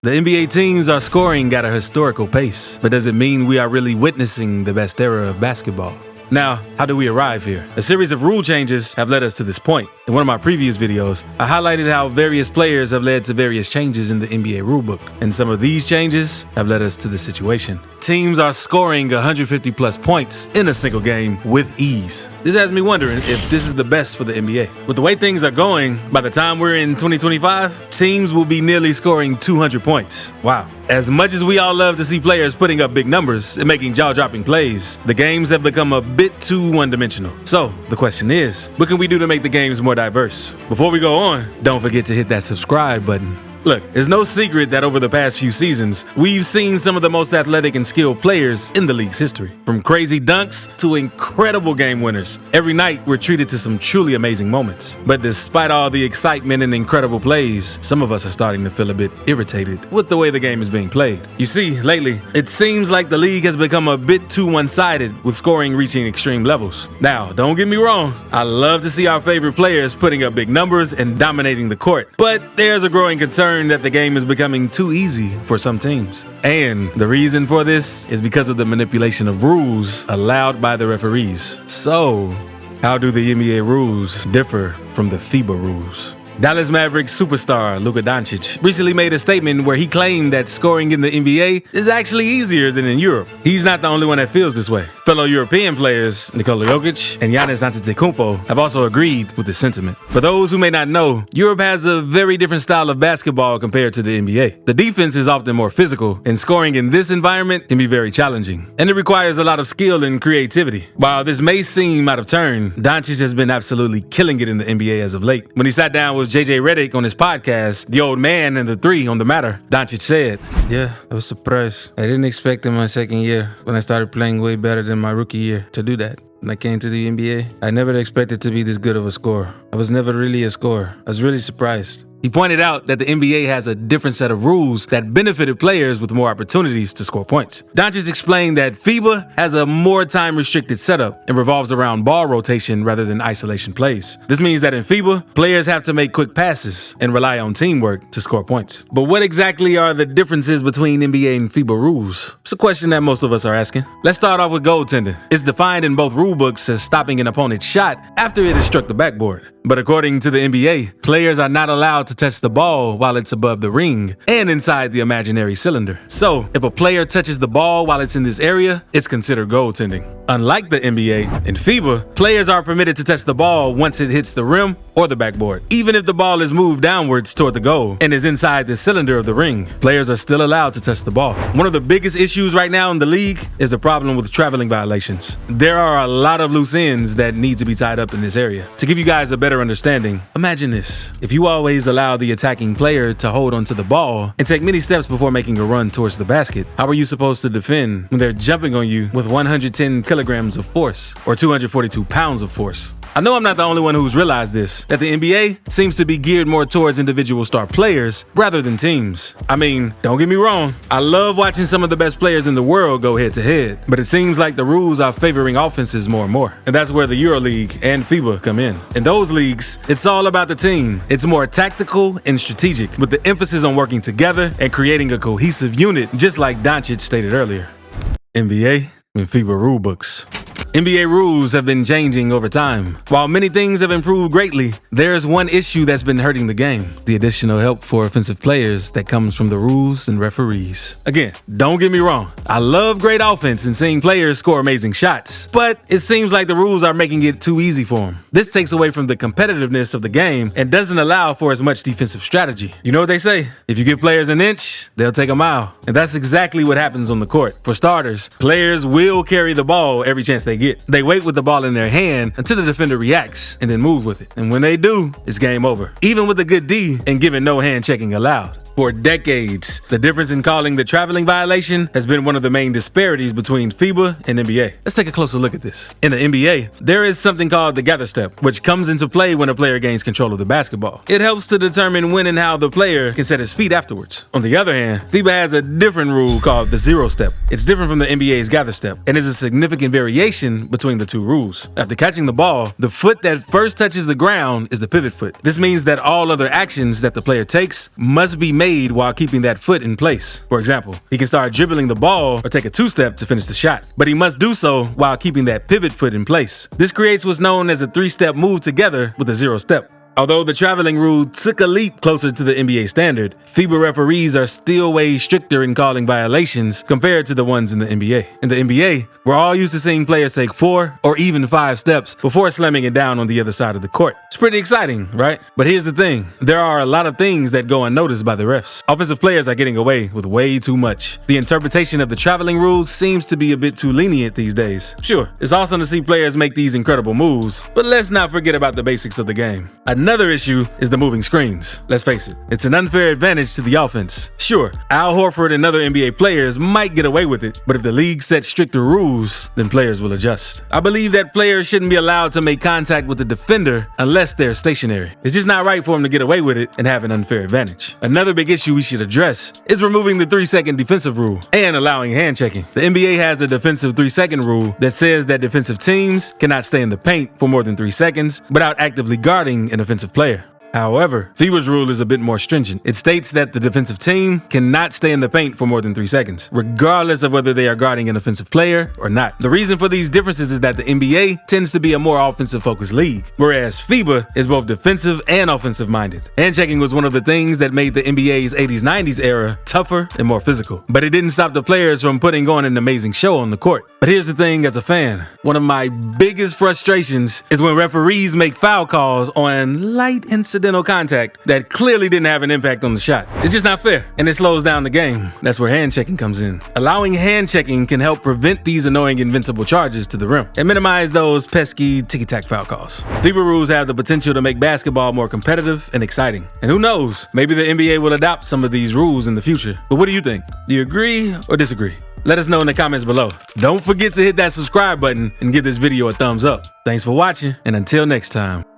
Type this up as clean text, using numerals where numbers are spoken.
The NBA teams are scoring at a historical pace, but does it mean we are really witnessing the best era of basketball? Now, how do we arrive here? A series of rule changes have led us to this point. In one of my previous videos, I highlighted how various players have led to various changes in the NBA rulebook, and some of these changes have led us to this situation. Teams are scoring 150 plus points in a single game with ease. This has me wondering if this is the best for the NBA. With the way things are going, by the time we're in 2025, teams will be nearly scoring 200 points. Wow. As much as we all love to see players putting up big numbers and making jaw-dropping plays, the games have become a bit too one-dimensional. So, the question is, what can we do to make the games more diverse? Before we go on, don't forget to hit that subscribe button. Look, it's no secret that over the past few seasons, we've seen some of the most athletic and skilled players in the league's history. From crazy dunks to incredible game winners, every night we're treated to some truly amazing moments. But despite all the excitement and incredible plays, some of us are starting to feel a bit irritated with the way the game is being played. You see, lately, it seems like the league has become a bit too one-sided with scoring reaching extreme levels. Now, don't get me wrong, I love to see our favorite players putting up big numbers and dominating the court, but there's a growing concern that the game is becoming too easy for some teams. And the reason for this is because of the manipulation of rules allowed by the referees. So, how do the NBA rules differ from the FIBA rules? Dallas Mavericks superstar Luka Doncic recently made a statement where he claimed that scoring in the NBA is actually easier than in Europe. He's not the only one that feels this way. Fellow European players Nikola Jokic and Giannis Antetokounmpo have also agreed with this sentiment. For those who may not know, Europe has a very different style of basketball compared to the NBA. The defense is often more physical, and scoring in this environment can be very challenging, and it requires a lot of skill and creativity. While this may seem out of turn, Doncic has been absolutely killing it in the NBA as of late. When he sat down with JJ Redick on his podcast, The Old Man and the Three on the Matter, Doncic said, "Yeah, I was surprised. I didn't expect in my second year, when I started playing way better than my rookie year, to do that. When I came to the NBA, I never expected to be this good of a scorer. I was never really a scorer. I was really surprised." He pointed out that the NBA has a different set of rules that benefited players with more opportunities to score points. Doncic explained that FIBA has a more time-restricted setup and revolves around ball rotation rather than isolation plays. This means that in FIBA, players have to make quick passes and rely on teamwork to score points. But what exactly are the differences between NBA and FIBA rules? It's a question that most of us are asking. Let's start off with goaltending. It's defined in both rulebooks as stopping an opponent's shot after it has struck the backboard. But according to the NBA, players are not allowed to touch the ball while it's above the ring and inside the imaginary cylinder. So, if a player touches the ball while it's in this area, it's considered goaltending. Unlike the NBA, in FIBA, players are permitted to touch the ball once it hits the rim or the backboard. Even if the ball is moved downwards toward the goal and is inside the cylinder of the ring, players are still allowed to touch the ball. One of the biggest issues right now in the league is the problem with traveling violations. There are a lot of loose ends that need to be tied up in this area. To give you guys a better understanding, imagine this. If you always allow the attacking player to hold onto the ball and take many steps before making a run towards the basket, how are you supposed to defend when they're jumping on you with 110 kilograms of force or 242 pounds of force? I know I'm not the only one who's realized this, that the NBA seems to be geared more towards individual star players rather than teams. I mean, don't get me wrong, I love watching some of the best players in the world go head to head, but it seems like the rules are favoring offenses more and more. And that's where the EuroLeague and FIBA come in. In those leagues, it's all about the team. It's more tactical and strategic, with the emphasis on working together and creating a cohesive unit, just like Doncic stated earlier. NBA and FIBA rulebooks. NBA rules have been changing over time. While many things have improved greatly, there's one issue that's been hurting the game: the additional help for offensive players that comes from the rules and referees. Again, don't get me wrong, I love great offense and seeing players score amazing shots, but it seems like the rules are making it too easy for them. This takes away from the competitiveness of the game and doesn't allow for as much defensive strategy. You know what they say? If you give players an inch, they'll take a mile. And that's exactly what happens on the court. For starters, players will carry the ball every chance they get. They wait with the ball in their hand until the defender reacts and then move with it. And when they do, it's game over, even with a good D and given no hand checking allowed. For decades, the difference in calling the traveling violation has been one of the main disparities between FIBA and NBA. Let's take a closer look at this. In the NBA, there is something called the gather step, which comes into play when a player gains control of the basketball. It helps to determine when and how the player can set his feet afterwards. On the other hand, FIBA has a different rule called the zero step. It's different from the NBA's gather step, and is a significant variation between the two rules. After catching the ball, the foot that first touches the ground is the pivot foot. This means that all other actions that the player takes must be made fade while keeping that foot in place. For example, he can start dribbling the ball or take a two-step to finish the shot, but he must do so while keeping that pivot foot in place. This creates what's known as a three-step move together with a zero step. Although the traveling rule took a leap closer to the NBA standard, FIBA referees are still way stricter in calling violations compared to the ones in the NBA. In the NBA, we're all used to seeing players take 4 or even 5 steps before slamming it down on the other side of the court. It's pretty exciting, right? But here's the thing. There are a lot of things that go unnoticed by the refs. Offensive players are getting away with way too much. The interpretation of the traveling rules seems to be a bit too lenient these days. Sure, it's awesome to see players make these incredible moves, but let's not forget about the basics of the game. Another issue is the moving screens. Let's face it, it's an unfair advantage to the offense. Sure, Al Horford and other NBA players might get away with it, but if the league sets stricter rules, then players will adjust. I believe that players shouldn't be allowed to make contact with the defender unless they're stationary. It's just not right for them to get away with it and have an unfair advantage. Another big issue we should address is removing the 3-second defensive rule and allowing hand checking. The NBA has a defensive 3-second rule that says that defensive teams cannot stay in the paint for more than 3 seconds without actively guarding an offensive player. However, FIBA's rule is a bit more stringent. It states that the defensive team cannot stay in the paint for more than 3 seconds, regardless of whether they are guarding an offensive player or not. The reason for these differences is that the NBA tends to be a more offensive-focused league, whereas FIBA is both defensive and offensive-minded. Hand-checking was one of the things that made the NBA's 80s-90s era tougher and more physical, but it didn't stop the players from putting on an amazing show on the court. But here's the thing, as a fan, one of my biggest frustrations is when referees make foul calls on light incidental contact that clearly didn't have an impact on the shot. It's just not fair, and it slows down the game. That's where hand checking comes in. Allowing hand checking can help prevent these annoying invincible charges to the rim and minimize those pesky ticky-tack foul calls. FIBA rules have the potential to make basketball more competitive and exciting. And who knows, maybe the NBA will adopt some of these rules in the future. But what do you think? Do you agree or disagree? Let us know in the comments below. Don't forget to hit that subscribe button and give this video a thumbs up. Thanks for watching, and until next time.